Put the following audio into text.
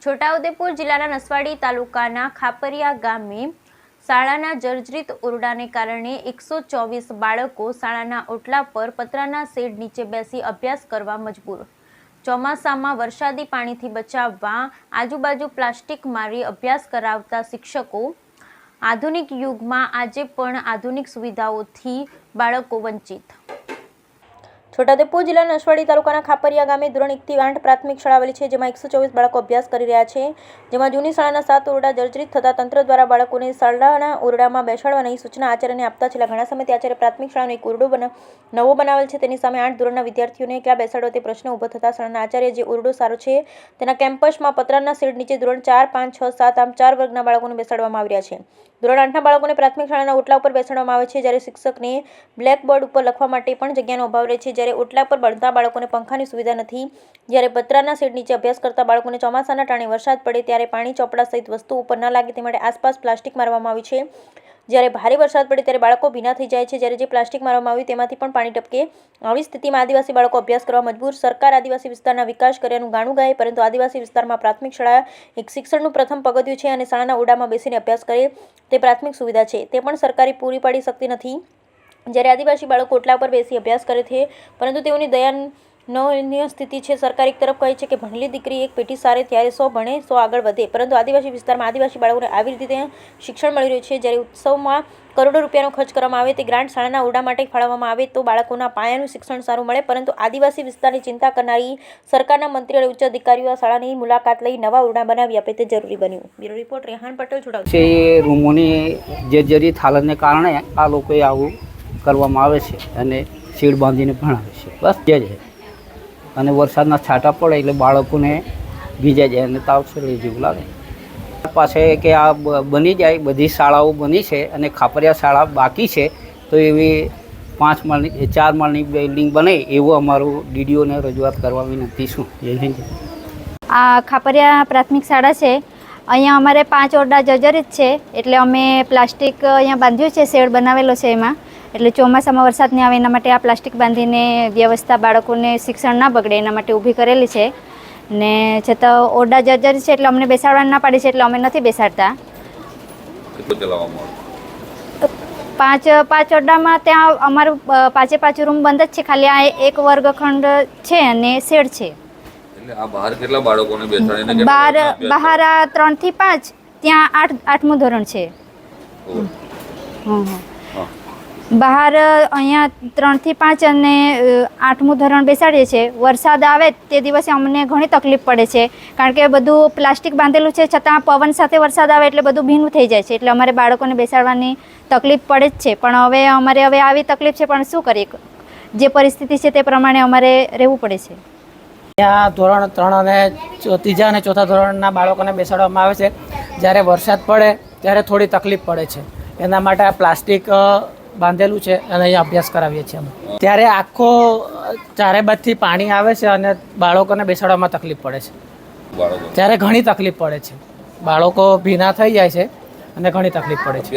છોટાઉદેપુર જિલ્લાના નસવાડી તાલુકાના ખાપરિયા ગામે શાળાના જર્જરિત ઓરડાને કારણે 124 બાળકો શાળાના ઓટલા પર પતરાના શેડ નીચે બેસી અભ્યાસ કરવા મજબૂર। ચોમાસામાં વરસાદી પાણીથી બચાવવા આજુબાજુ પ્લાસ્ટિક મારી અભ્યાસ કરાવતા શિક્ષકો આધુનિક યુગમાં આજે પણ આધુનિક સુવિધાઓથી બાળકો વંચિત। છોટાઉદેપુર જિલ્લાના નસવાડી તાલુકાના ખાપરિયા ગામે ધોરણ 1 થી 8 પ્રાથમિક શાળા આવેલી છે, જેમાં 124 બાળકો અભ્યાસ કરી રહ્યા છે, જેમાં જૂની શાળાના 7 ઓરડા જર્જરિત થતા તંત્ર દ્વારા બાળકોને શાળાના ઓરડામાં બેસાડવાની સૂચના આચાર્યને આપતા છેલ્લા ઘણા સમયથી આચાર્ય પ્રાથમિક શાળાનો એક ઓરડો નવો બનાવેલ છે, તેની સામે 8 ધોરણના વિદ્યાર્થીઓને ક્યાં બેસાડવો તે પ્રશ્ન ઊભો થતા શાળાના આચાર્ય જે ઓરડો સારો છે તેના કેમ્પસમાં પતરાના શેડ નીચે ધોરણ 4, 5, 6, 7 આમ 4 વર્ગના બાળકોને બેસાડવામાં આવી રહ્યા છે। ધોરણ 8ના બાળકોને પ્રાથમિક શાળાના ઓટલા ઉપર બેસાડવામાં આવે છે, જ્યારે શિક્ષકને બ્લેકબોર્ડ ઉપર લખવા માટે પણ જગ્યાનો અભાવ રહે છે, જ્યારે ઓટલા પર ભણતા બાળકોને પંખાની સુવિધા નથી, જ્યારે પતરાના શેડ નીચે અભ્યાસ કરતા બાળકોને ચોમાસાના ટાણે વરસાદ પડે ત્યારે પાણી ચોપડા સહિત વસ્તુ ઉપર ન લાગે તે માટે આસપાસ પ્લાસ્ટિક મારવામાં આવી છે, જ્યારે ભારે વરસાદ પડે ત્યારે બાળકો ભીના થઈ જાય છે, જ્યારે જે પ્લાસ્ટિક મારવામાં આવ્યું તેમાંથી પણ પાણી ટપકે। આવી સ્થિતિમાં આદિવાસી બાળકો અભ્યાસ કરવા મજબૂર। સરકાર આદિવાસી વિસ્તારના વિકાસ કર્યાનું ગાણું ગાય, પરંતુ આદિવાસી વિસ્તારમાં પ્રાથમિક શાળા એક શિક્ષણનું પ્રથમ પગથિયું છે અને શાળાના ઓરડામાં બેસીને અભ્યાસ કરે તે પ્રાથમિક સુવિધા છે, તે પણ સરકારી પૂરી પાડી શકતી નથી। જ્યારે આદિવાસી બાળકો ઓટલા પર બેસી અભ્યાસ કરે છે, પરંતુ તેઓની દયનીય સ્થિતિ છે। સરકાર એક તરફ કહે છે કે ભણેલી દીકરી એક પેટી સારે ત્યારે 100 ભણે 100 આગળ વધે, પરંતુ આદિવાસી વિસ્તારમાં આદિવાસી બાળકોને આવી રીતે શિક્ષણ મળી રહ્યું છે। જ્યારે ઉત્સવમાં કરોડો રૂપિયાનો ખર્ચ કરવામાં આવે તે ગ્રાન્ટ શાળાના ઓરડા માટે ફાળવવામાં આવે તો બાળકોના પાયાનું શિક્ષણ સારું મળે, પરંતુ આદિવાસી વિસ્તારની ચિંતા કરનારી સરકારના મંત્રી અને ઉચ્ચ અધિકારીઓ આ શાળાની મુલાકાત લઈ નવા ઓરડા બનાવી આપે તે જરૂરી બન્યું। Bureau report Rehan Patel, Chhota Udepur. રૂમોની જર્જરિત હાલતને કારણે આ લોકોએ આવું કરવામાં આવે છે અને શેડ બાંધીને ભણાવે છે, બસ તે જ। અને વરસાદના છાંટા પડે એટલે બાળકોને ભીજાઈ જાય અને તાવ શરદી જેવું લાગે। પાસે કે આ બની જાય, બધી શાળાઓ બની છે અને ખાપરિયા શાળા બાકી છે, તો એવી 4 માળની બિલ્ડિંગ બને એવું અમારું ડીડીઓને રજૂઆત કરવા વિનંતી છું। જય હિન્દ। આ ખાપરિયા પ્રાથમિક શાળા છે, અહીંયા અમારે 5 ઓરડા જર્જરિત છે, એટલે અમે પ્લાસ્ટિક અહીંયા બાંધ્યું છે, શેડ બનાવેલો છે એમાં, એટલે ચોમાસામાં વરસાદ નહીં આવે એના માટે આ પ્લાસ્ટિક બાંધીને વ્યવસ્થા બાળકોને શિક્ષણ ના બગડે એના માટે ઊભી કરેલી છે, ને છતાં ઓરડા જર્જરિત છે એટલે અમને બેસાડવા ના પાડી છે, એટલે અમે નથી બેસાડતા। પાંચ ઓરડામાં ત્યાં અમારું 5 રૂમ બંધ જ છે, ખાલી આ એક વર્ગખંડ છે અને શેડ છે। બહાર કેટલા બાળકોને બેસાડીને બહાર 3 થી 5, ત્યાં 8મું ધોરણ છે। બહાર અહીંયા 3 થી 5 અને 8મું ધોરણ બેસાડીએ છીએ। વરસાદ આવે તે દિવસે અમને ઘણી તકલીફ પડે છે, કારણ કે બધું પ્લાસ્ટિક બાંધેલું છે, છતાં પવન સાથે વરસાદ આવે એટલે બધું ભીનું થઈ જાય છે, એટલે અમારે બાળકોને બેસાડવાની તકલીફ પડે જ છે। પણ હવે આવી તકલીફ છે, પણ શું કરીએ, જે પરિસ્થિતિ છે તે પ્રમાણે અમારે રહેવું પડે છે। ત્યાં ધોરણ 3 અને 3જા અને 4થા ધોરણના બાળકોને બેસાડવામાં આવે છે। જ્યારે વરસાદ પડે ત્યારે થોડી તકલીફ પડે છે, એના માટે આ પ્લાસ્ટિક બાંધેલું છે અને અહીંયા અભ્યાસ કરાવીએ છીએ અમે। ત્યારે આખો ચારે બાજુથી પાણી આવે છે અને બાળકોને બેસાડવામાં તકલીફ પડે છે, ત્યારે ઘણી તકલીફ પડે છે, બાળકો ભીના થઈ જાય છે અને ઘણી તકલીફ પડે છે।